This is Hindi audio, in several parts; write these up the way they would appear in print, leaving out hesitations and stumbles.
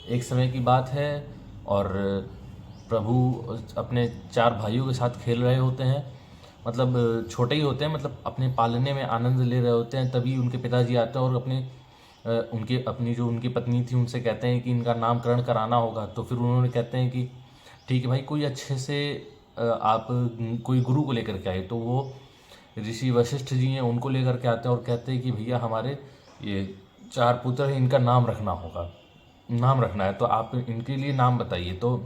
एक समय की बात है और प्रभु अपने 4 भाइयों के साथ खेल रहे होते हैं। मतलब छोटे ही होते हैं, मतलब अपने पालने में आनंद ले रहे होते हैं। तभी उनके पिताजी आते हैं और उनके अपनी जो उनकी पत्नी थी उनसे कहते हैं कि इनका नामकरण कराना होगा। तो फिर उन्होंने कहते हैं कि ठीक है भाई, कोई अच्छे से आप कोई गुरु को लेकर के आए। तो वो ऋषि वशिष्ठ जी हैं, उनको लेकर के आते हैं और कहते हैं कि भैया हमारे ये 4 पुत्र हैं, इनका नाम रखना होगा, नाम रखना है, तो आप इनके लिए नाम बताइए। तो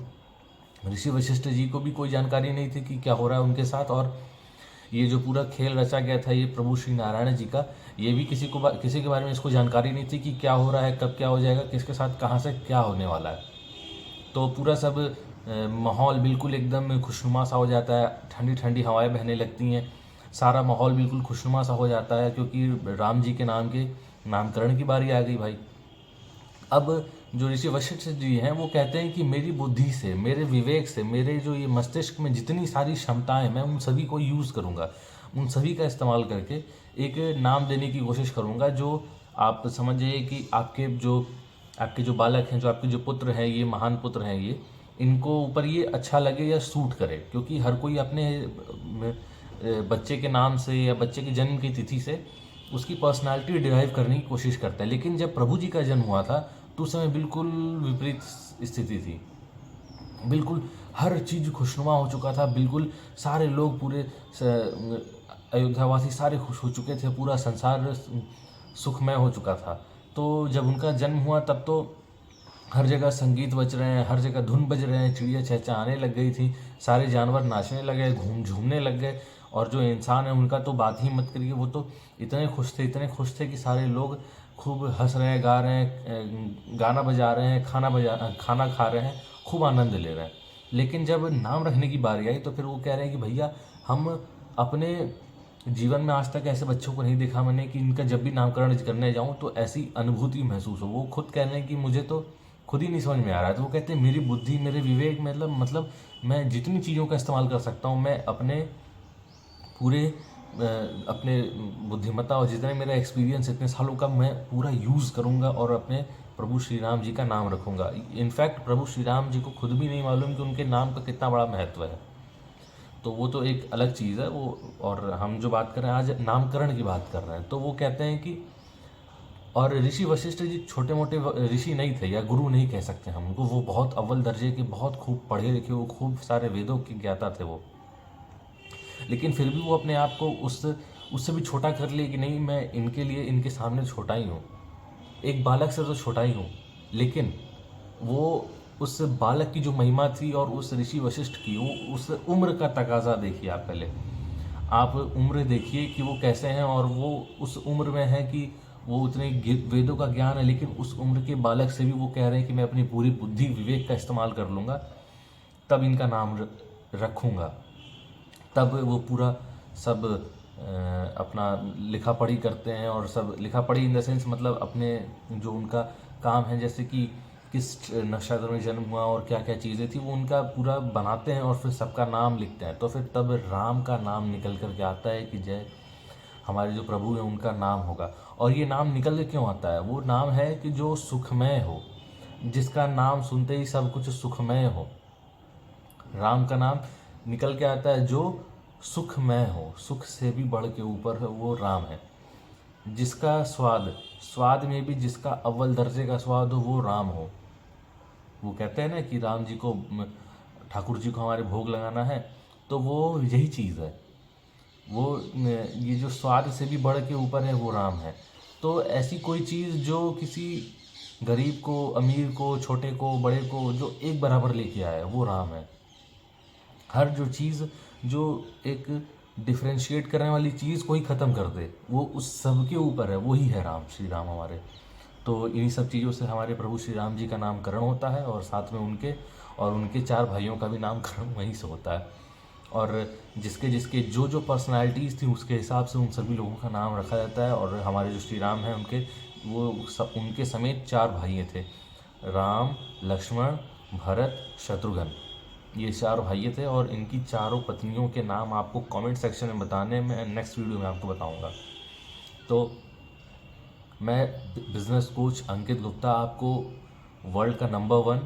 ऋषि वशिष्ठ जी को भी कोई जानकारी नहीं थी कि क्या हो रहा है उनके साथ। और ये जो पूरा खेल रचा गया था ये प्रभु श्री नारायण जी का, ये भी किसी के बारे में इसको जानकारी नहीं थी कि क्या हो रहा है, कब क्या हो जाएगा, किसके साथ कहाँ से क्या होने वाला है। तो पूरा सब माहौल बिल्कुल एकदम खुशनुमा सा हो जाता है, ठंडी ठंडी हवाएं बहने लगती हैं, सारा माहौल बिल्कुल खुशनुमा सा हो जाता है, क्योंकि राम जी के नाम के नामकरण की बारी आ गई भाई। अब जो ऋषि वशिष्ठ जी हैं वो कहते हैं कि मेरी बुद्धि से, मेरे विवेक से, मेरे जो ये मस्तिष्क में जितनी सारी क्षमताएं, मैं उन सभी को यूज़ करूँगा, उन सभी का इस्तेमाल करके एक नाम देने की कोशिश करूँगा जो आप समझिए कि आपके जो बालक हैं, जो आपके जो पुत्र हैं, ये महान पुत्र हैं, ये इनको ऊपर ये अच्छा लगे या सूट करे। क्योंकि हर कोई अपने बच्चे के नाम से या बच्चे के जन्म की तिथि से उसकी पर्सनालिटी डिराइव करने की कोशिश करता है। लेकिन जब प्रभु जी का जन्म हुआ था तो उस समय बिल्कुल विपरीत स्थिति थी। बिल्कुल हर चीज़ खुशनुमा हो चुका था, बिल्कुल सारे लोग पूरे अयोध्यावासी सारे खुश हो चुके थे, पूरा संसार सुखमय हो चुका था। तो जब उनका जन्म हुआ तब तो हर जगह संगीत बज रहे हैं, हर जगह धुन बज रहे हैं, चिड़िया चहचहाने लग गई थी, सारे जानवर नाचने लगे, झूमने लग गए। और जो इंसान है उनका तो बात ही मत करिए, वो तो इतने खुश थे कि सारे लोग खूब हंस रहे हैं, गा रहे हैं, गाना बजा रहे हैं, खाना खा रहे हैं, खूब आनंद ले रहे हैं। लेकिन जब नाम रखने की बारी आई तो फिर वो कह रहे हैं कि भैया हम अपने जीवन में आज तक ऐसे बच्चों को नहीं देखा मैंने कि इनका जब भी नामकरण करने जाऊं तो ऐसी अनुभूति महसूस हो। वो खुद कह रहे हैं कि मुझे तो खुद ही नहीं समझ में आ रहा है। तो वो कहते हैं मेरी बुद्धि, मेरे विवेक, मतलब मैं जितनी चीज़ों का इस्तेमाल कर सकता हूँ, मैं अपने पूरे अपने बुद्धिमत्ता और जितने मेरा एक्सपीरियंस इतने सालों का मैं पूरा यूज़ करूँगा और अपने प्रभु श्री राम जी का नाम रखूँगा। इनफैक्ट प्रभु श्री राम जी को खुद भी नहीं मालूम कि उनके नाम का कितना बड़ा महत्व है। तो वो तो एक अलग चीज़ है वो। और हम जो बात कर रहे हैं आज नामकरण की बात कर रहे हैं, तो वो कहते हैं कि और ऋषि वशिष्ठ जी छोटे मोटे ऋषि नहीं थे या गुरु नहीं कह सकते हम उनको, वो बहुत अव्वल दर्जे के, बहुत खूब पढ़े लिखे, वो खूब सारे वेदों के ज्ञाता थे वो। लेकिन फिर भी वो अपने आप को उससे भी छोटा कर लिए कि नहीं, मैं इनके लिए इनके सामने छोटा ही हूँ, एक बालक से तो छोटा ही हूँ। लेकिन वो उस बालक की जो महिमा थी और उस ऋषि वशिष्ठ की वो उस उम्र का तकाजा देखिए। आप पहले आप उम्र देखिए कि वो कैसे हैं, और वो उस उम्र में है कि वो उतने वेदों का ज्ञान है, लेकिन उस उम्र के बालक से भी वो कह रहे हैं कि मैं अपनी पूरी बुद्धि विवेक का इस्तेमाल कर लूँगा, तब इनका नाम रखूँगा। तब वो पूरा सब अपना लिखा पढ़ी करते हैं, और सब लिखा पढ़ी इन द सेंस मतलब अपने जो उनका काम है, जैसे कि किस नक्षत्र में जन्म हुआ और क्या क्या चीज़ें थी, वो उनका पूरा बनाते हैं और फिर सबका नाम लिखते हैं। तो फिर तब राम का नाम निकल कर के आता है कि जय हमारे जो प्रभु हैं उनका नाम होगा। और ये नाम निकल के क्यों आता है? वो नाम है कि जो सुखमय हो, जिसका नाम सुनते ही सब कुछ सुखमय हो। राम का नाम निकल के आता है जो सुखमय हो, सुख से भी बढ़ के ऊपर है, वो राम है। जिसका स्वाद में भी जिसका अव्वल दर्जे का स्वाद हो, वो राम हो। वो कहते हैं ना कि राम जी को, ठाकुर जी को हमारे भोग लगाना है, तो वो यही चीज़ है। वो ये जो स्वाद से भी बढ़ के ऊपर है, वो राम है। तो ऐसी कोई चीज़ जो किसी गरीब को, अमीर को, छोटे को, बड़े को जो एक बराबर लेके आया, वो राम है। हर जो चीज़ जो एक डिफ्रेंशिएट करने वाली चीज़ को ही ख़त्म कर दे, वो उस सब के ऊपर है, वही है राम, श्री राम हमारे। तो इन्हीं सब चीज़ों से हमारे प्रभु श्री राम जी का नामकरण होता है, और साथ में उनके 4 भाइयों का भी नामकरण वहीं से होता है। और जिसके जिसके जो जो पर्सनालिटीज़ थी उसके हिसाब से उन सभी लोगों का नाम रखा जाता है। और हमारे जो श्री राम हैं उनके समेत 4 भाई थे, राम, लक्ष्मण, भरत, शत्रुघ्न। ये 4 भाई थे, और इनकी चारों पत्नियों के नाम आपको कमेंट सेक्शन में बताने में नेक्स्ट वीडियो में आपको बताऊंगा। तो मैं बिजनेस कोच अंकित गुप्ता आपको वर्ल्ड का नंबर 1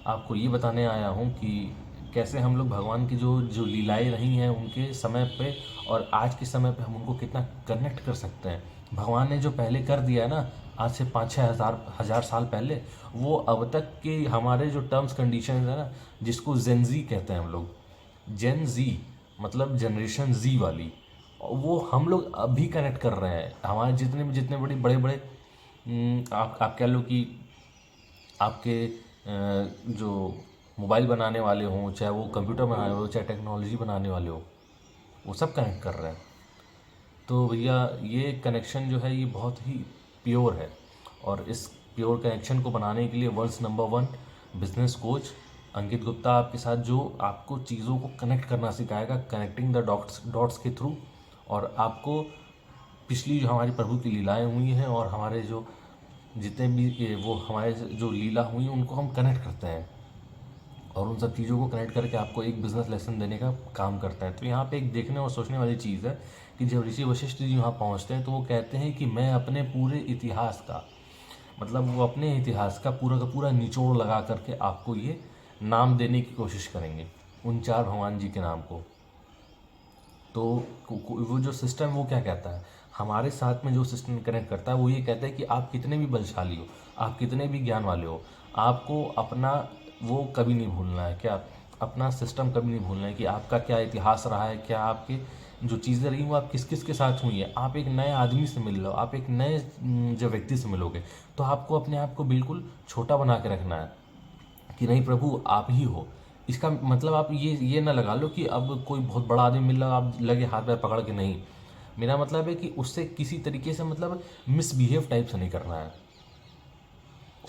आपको ये बताने आया हूँ कि कैसे हम लोग भगवान की जो जो लीलाएँ रही हैं उनके समय पे और आज के समय पे हम उनको कितना कनेक्ट कर सकते हैं। भगवान ने जो पहले कर दिया है ना, आज से 5-6 हज़ार साल पहले, वो अब तक के हमारे जो टर्म्स कंडीशंस है ना, जिसको जेन ज़ी कहते हैं हम लोग, जेन ज़ी मतलब जनरेशन ज़ी वाली, वो हम लोग अभी कनेक्ट कर रहे हैं। हमारे जितने भी जितने बड़े बड़े आप कह लो कि आपके जो मोबाइल बनाने वाले हों, चाहे वो कंप्यूटर बनाने वाले हो, चाहे टेक्नोलॉजी बनाने वाले हो, वो सब कनेक्ट कर रहे हैं। तो भैया ये कनेक्शन जो है ये बहुत ही प्योर है, और इस प्योर कनेक्शन को बनाने के लिए वर्ल्ड्स नंबर 1 बिजनेस कोच अंकित गुप्ता आपके साथ जो आपको चीज़ों को कनेक्ट करना सिखाएगा, कनेक्टिंग द डॉट्स के थ्रू। और आपको पिछली जो हमारी प्रभु की लीलाएं हुई हैं और हमारे जो जितने भी वो हमारे जो लीला हुई उनको हम कनेक्ट करते हैं, और उन सब चीज़ों को कनेक्ट करके आपको एक बिज़नेस लेसन देने का काम करता है। तो यहाँ पे एक देखने और सोचने वाली चीज़ है कि जब ऋषि वशिष्ठ जी वहाँ पहुँचते हैं तो वो कहते हैं कि मैं अपने पूरे इतिहास का, मतलब वो अपने इतिहास का पूरा निचोड़ लगा करके आपको ये नाम देने की कोशिश करेंगे उन 4 भगवान जी के नाम को। तो वो जो सिस्टम वो क्या कहता है, हमारे साथ में जो सिस्टम कनेक्ट करता है वो ये कहता है कि आप कितने भी बलशाली हो, आप कितने भी ज्ञान वाले हो, आपको अपना वो कभी नहीं भूलना है। क्या? अपना सिस्टम कभी नहीं भूलना है कि आपका क्या इतिहास रहा है, क्या आपके जो चीज़ें रही वो आप किस किस के साथ हुई है। आप एक नए आदमी से मिल रहे हो, आप एक नए जो व्यक्ति से मिलोगे, तो आपको अपने आप को बिल्कुल छोटा बना के रखना है कि नहीं प्रभु आप ही हो। इसका मतलब आप ये ना लगा लो कि अब कोई बहुत बड़ा आदमी मिल रहा आप लगे हाथ पैर पकड़ के, नहीं। मेरा मतलब है कि उससे किसी तरीके से मतलब मिसबिहेव टाइप से नहीं करना है।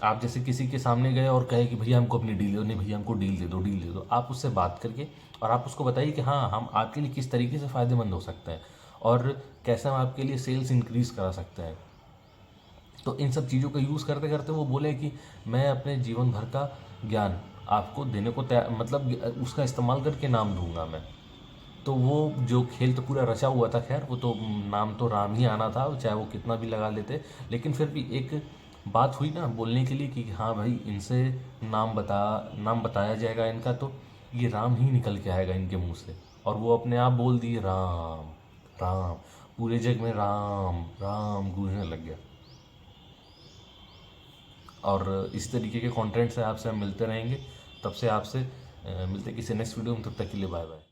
आप जैसे किसी के सामने गए और कहे कि भैया हमको अपनी डील दे दो, नहीं भैया हमको डील दे दो, आप उससे बात करके और आप उसको बताइए कि हाँ हम आपके लिए किस तरीके से फ़ायदेमंद हो सकते हैं और कैसे हम आपके लिए सेल्स इंक्रीज़ करा सकते हैं। तो इन सब चीज़ों का यूज़ करते करते वो बोले कि मैं अपने जीवन भर का ज्ञान आपको देने को तैयार, मतलब उसका इस्तेमाल करके नाम दूंगा मैं। तो वो जो खेल तो पूरा रचा हुआ था, खैर वो तो नाम तो राम ही आना था, चाहे वो कितना भी लगा लेते, लेकिन फिर भी एक बात हुई ना बोलने के लिए कि हाँ भाई इनसे नाम बताया जाएगा इनका, तो ये राम ही निकल के आएगा इनके मुंह से। और वो अपने आप बोल दिए राम राम, पूरे जग में राम राम गूंजने लग गया। और इस तरीके के कंटेंट से आपसे हम मिलते रहेंगे। तब से आपसे मिलते किसी नेक्स्ट वीडियो में, तब तक के लिए बाय बाय।